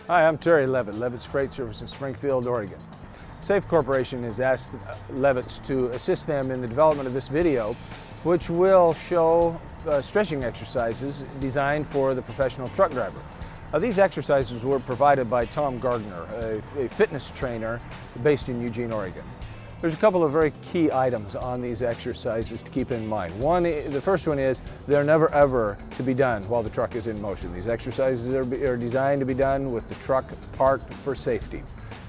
Hi, I'm Terry Levitt, Levitt's Freight Service in Springfield, Oregon. SAIF Corporation has asked Levitt's to assist them in the development of this video, which will show stretching exercises designed for the professional truck driver. These exercises were provided by Tom Gardner, a fitness trainer based in Eugene, Oregon. There's a couple of very key items on these exercises to keep in mind. The first one is they're never ever to be done while the truck is in motion. These exercises are designed to be done with the truck parked for safety.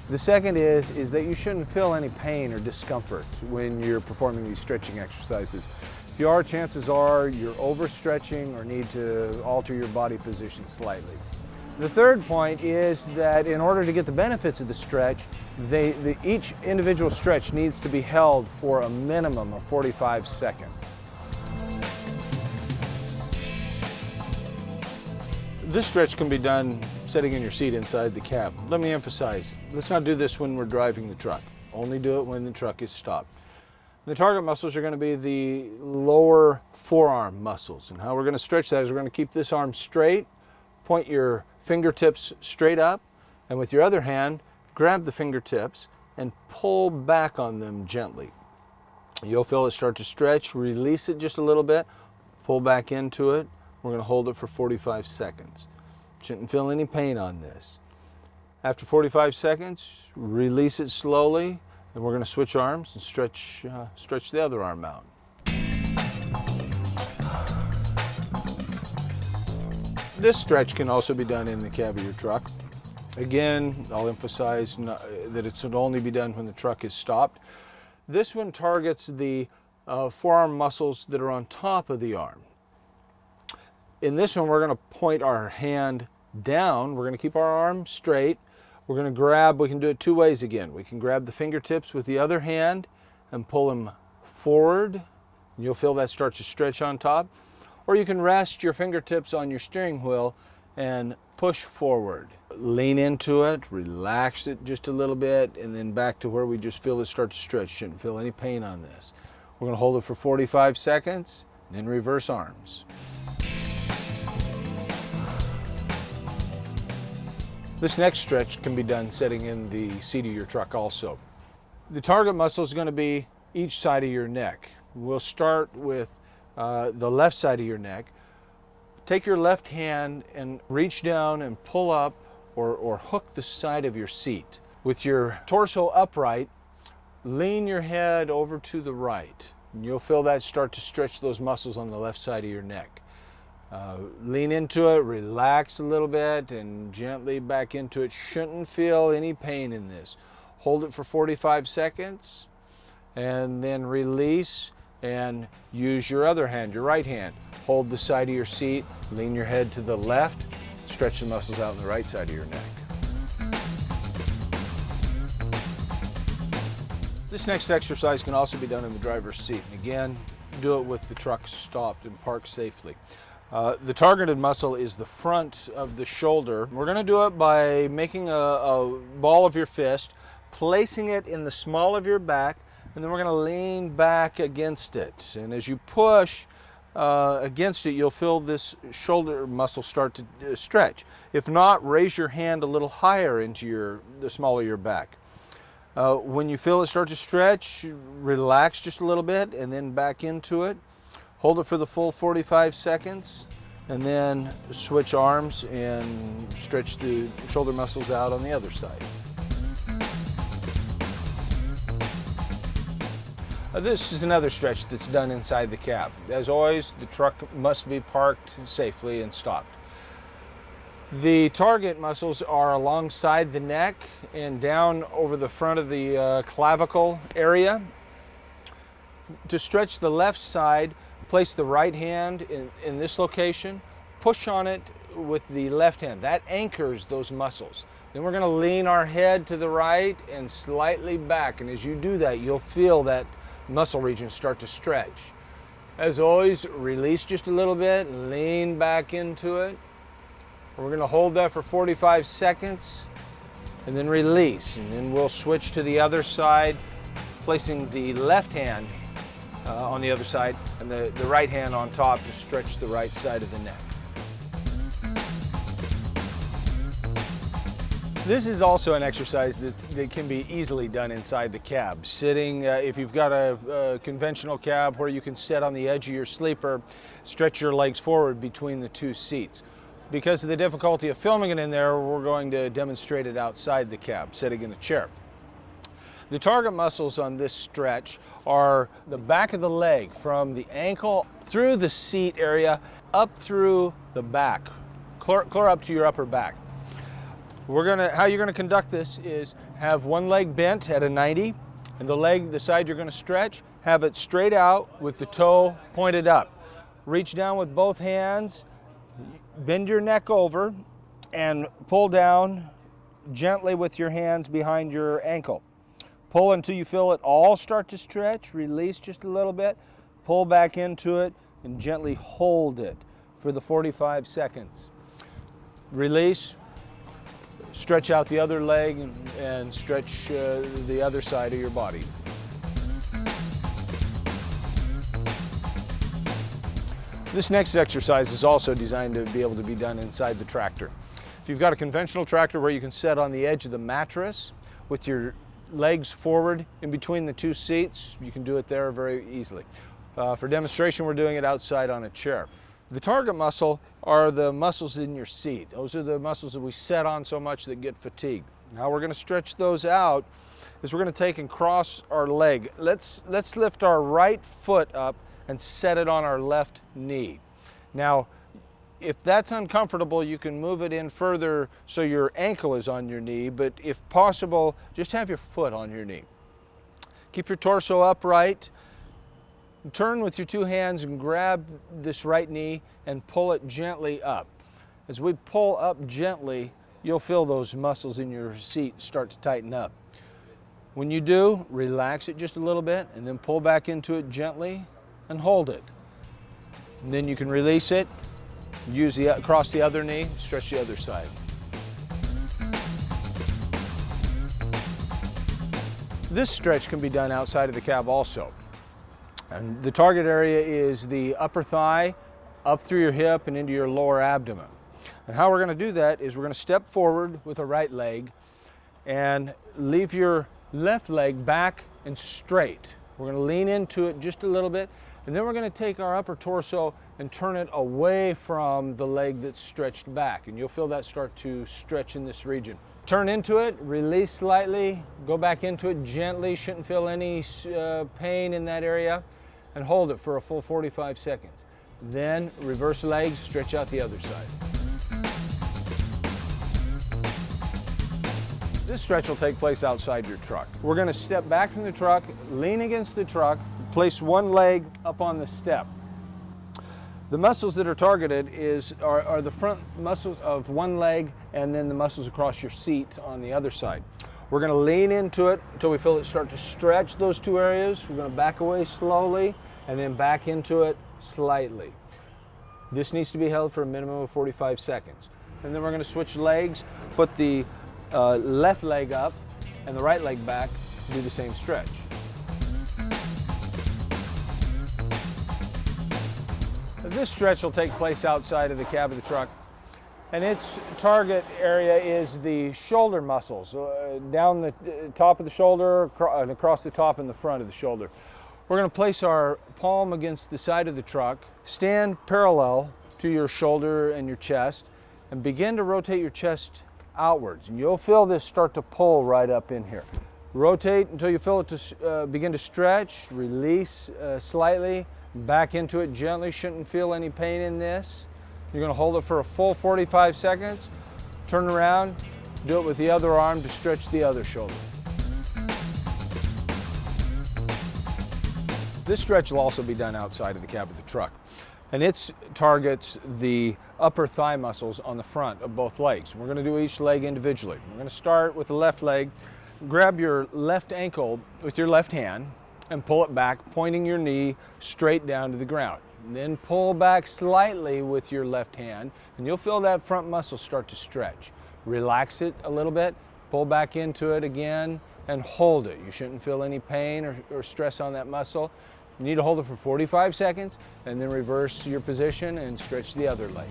The second is that you shouldn't feel any pain or discomfort when you're performing these stretching exercises. If you are, chances are you're overstretching or need to alter your body position slightly. The third point is that in order to get the benefits of the stretch, each individual stretch needs to be held for a minimum of 45 seconds. This stretch can be done sitting in your seat inside the cab. Let me emphasize, let's not do this when we're driving the truck. Only do it when the truck is stopped. The target muscles are going to be the lower forearm muscles. And how we're going to stretch that is we're going to keep this arm straight, point your fingertips straight up, and with your other hand, grab the fingertips and pull back on them gently. You'll feel it start to stretch, release it just a little bit, pull back into it. We're going to hold it for 45 seconds. Shouldn't feel any pain on this. After 45 seconds, release it slowly, and we're going to switch arms and stretch the other arm out. This stretch can also be done in the cab of your truck. Again, I'll emphasize that it should only be done when the truck is stopped. This one targets the forearm muscles that are on top of the arm. In this one, we're going to point our hand down. We're going to keep our arm straight. We're going to grab, we can do it two ways again. We can grab the fingertips with the other hand and pull them forward. You'll feel that start to stretch on top. Or you can rest your fingertips on your steering wheel and push forward. Lean into it, relax it just a little bit, and then back to where we just feel it start to stretch. Shouldn't feel any pain on this. We're going to hold it for 45 seconds, then reverse arms. This next stretch can be done sitting in the seat of your truck also. The target muscle is going to be each side of your neck. We'll start with the left side of your neck. Take your left hand and reach down and pull up or hook the side of your seat. With your torso upright, lean your head over to the right. And you'll feel that start to stretch those muscles on the left side of your neck. Lean into it, relax a little bit, and gently back into it. Shouldn't feel any pain in this. Hold it for 45 seconds, and then release, and use your other hand, your right hand. Hold the side of your seat, lean your head to the left, stretch the muscles out on the right side of your neck. This next exercise can also be done in the driver's seat. And again, do it with the truck stopped and parked safely. The targeted muscle is the front of the shoulder. We're going to do it by making a ball of your fist, placing it in the small of your back, and then we're going to lean back against it. And as you push against it, you'll feel this shoulder muscle start to stretch. If not, raise your hand a little higher into the small of your back. When you feel it start to stretch, relax just a little bit and then back into it. Hold it for the full 45 seconds, and then switch arms and stretch the shoulder muscles out on the other side. This is another stretch that's done inside the cab. As always, the truck must be parked safely and stopped. The target muscles are alongside the neck and down over the front of the clavicle area. To stretch the left side, place the right hand in this location, push on it with the left hand. That anchors those muscles. Then we're going to lean our head to the right and slightly back, and as you do that, you'll feel that muscle region start to stretch. As always, release just a little bit, lean back into it. We're going to hold that for 45 seconds and then release, and then we'll switch to the other side, placing the left hand on the other side and the right hand on top to stretch the right side of the neck. This is also an exercise that can be easily done inside the cab. Sitting, if you've got a conventional cab where you can sit on the edge of your sleeper, stretch your legs forward between the two seats. Because of the difficulty of filming it in there, we're going to demonstrate it outside the cab, sitting in a chair. The target muscles on this stretch are the back of the leg, from the ankle through the seat area, up through the back, clear up to your upper back. How you're gonna conduct this is have one leg bent at a 90, and the side you're gonna stretch, have it straight out with the toe pointed up. Reach down with both hands, bend your neck over, and pull down gently with your hands behind your ankle. Pull until you feel it all start to stretch, release just a little bit, pull back into it, and gently hold it for the 45 seconds. Release. Stretch out the other leg and stretch the other side of your body. This next exercise is also designed to be able to be done inside the tractor. If you've got a conventional tractor where you can sit on the edge of the mattress with your legs forward in between the two seats, you can do it there very easily. For demonstration, we're doing it outside on a chair. The target muscle are the muscles in your seat. Those are the muscles that we set on so much that get fatigued. Now we're going to stretch those out is we're going to take and cross our leg. Let's lift our right foot up and set it on our left knee. Now, if that's uncomfortable, you can move it in further so your ankle is on your knee, but if possible, just have your foot on your knee. Keep your torso upright. Turn with your two hands and grab this right knee and pull it gently up. As we pull up gently, you'll feel those muscles in your seat start to tighten up. When you do, relax it just a little bit and then pull back into it gently and hold it. And then you can release it, cross the other knee, stretch the other side. This stretch can be done outside of the cab also. And the target area is the upper thigh, up through your hip and into your lower abdomen. And how we're going to do that is we're going to step forward with a right leg and leave your left leg back and straight. We're going to lean into it just a little bit, and then we're going to take our upper torso and turn it away from the leg that's stretched back. And you'll feel that start to stretch in this region. Turn into it, release slightly, go back into it gently, shouldn't feel any pain in that area, and hold it for a full 45 seconds. Then reverse legs, stretch out the other side. This stretch will take place outside your truck. We're going to step back from the truck, lean against the truck, place one leg up on the step. The muscles that are targeted are the front muscles of one leg and then the muscles across your seat on the other side. We're going to lean into it until we feel it start to stretch those two areas. We're going to back away slowly and then back into it slightly. This needs to be held for a minimum of 45 seconds. And then we're going to switch legs, put the left leg up and the right leg back, do the same stretch. This stretch will take place outside of the cab of the truck, and its target area is the shoulder muscles, down the top of the shoulder and across the top and the front of the shoulder. We're going to place our palm against the side of the truck, stand parallel to your shoulder and your chest, and begin to rotate your chest outwards. And you'll feel this start to pull right up in here. Rotate until you feel it to begin to stretch, release slightly, back into it gently, shouldn't feel any pain in this. You're going to hold it for a full 45 seconds, turn around, do it with the other arm to stretch the other shoulder. This stretch will also be done outside of the cab of the truck, and it targets the upper thigh muscles on the front of both legs. We're going to do each leg individually. We're going to start with the left leg. Grab your left ankle with your left hand and pull it back, pointing your knee straight down to the ground. And then pull back slightly with your left hand, and you'll feel that front muscle start to stretch. Relax it a little bit, pull back into it again, and hold it. You shouldn't feel any pain or stress on that muscle. You need to hold it for 45 seconds, and then reverse your position and stretch the other leg.